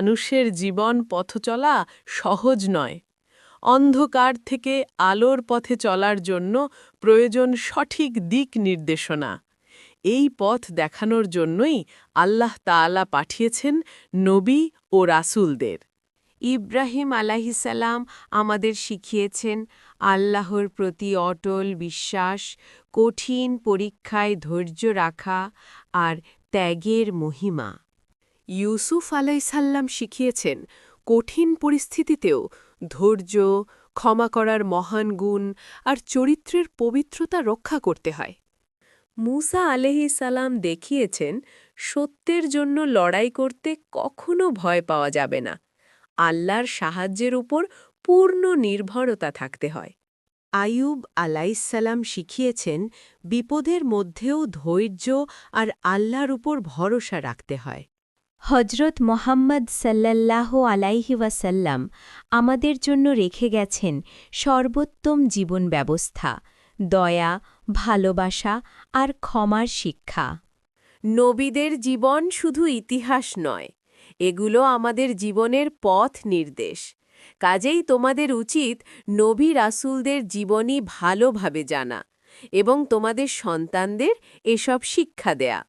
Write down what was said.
মানুষের জীবন পথচলা সহজ নয়। অন্ধকার থেকে আলোর পথে চলার জন্য প্রয়োজন সঠিক দিক নির্দেশনা। এই পথ দেখানোর জন্যই আল্লাহ তাআলা পাঠিয়েছেন নবী ও রাসূলদের। ইব্রাহিম আলাইহিসসালাম আমাদের শিখিয়েছেন আল্লাহর প্রতি অটল বিশ্বাস, কঠিন পরীক্ষায় ধৈর্য রাখা আর ত্যাগের মহিমা। ইউসুফ আলাইসাল্লাম শিখিয়েছেন কঠিন পরিস্থিতিতেও ধৈর্য, ক্ষমা করার মহান গুণ আর চরিত্রের পবিত্রতা রক্ষা করতে হয়। মুসা আলাইহিসসালাম দেখিয়েছেন সত্যের জন্য লড়াই করতে কখনো ভয় পাওয়া যাবে না। আল্লাহর সাহায্যের উপর পূর্ণ নির্ভরতা থাকতে হয়। আইয়ুব আলাইসাল্লাম শিখিয়েছেন বিপদের মধ্যেও ধৈর্য আর আল্লাহর উপর ভরসা রাখতে হয়। হজরত মোহাম্মদ সাল্লাল্লাহু আলাইহি ওয়াসাল্লাম আমাদের জন্য রেখে গেছেন সর্বোত্তম জীবন ব্যবস্থা, দয়া, ভালোবাসা আর ক্ষমার শিক্ষা। নবীদের জীবন শুধু ইতিহাস নয়, এগুলো আমাদের জীবনের পথ নির্দেশ। কাজেই তোমাদের উচিত নবী রাসূলদের জীবনী ভালোভাবে জানা এবং তোমাদের সন্তানদের এসব শিক্ষা দেয়া।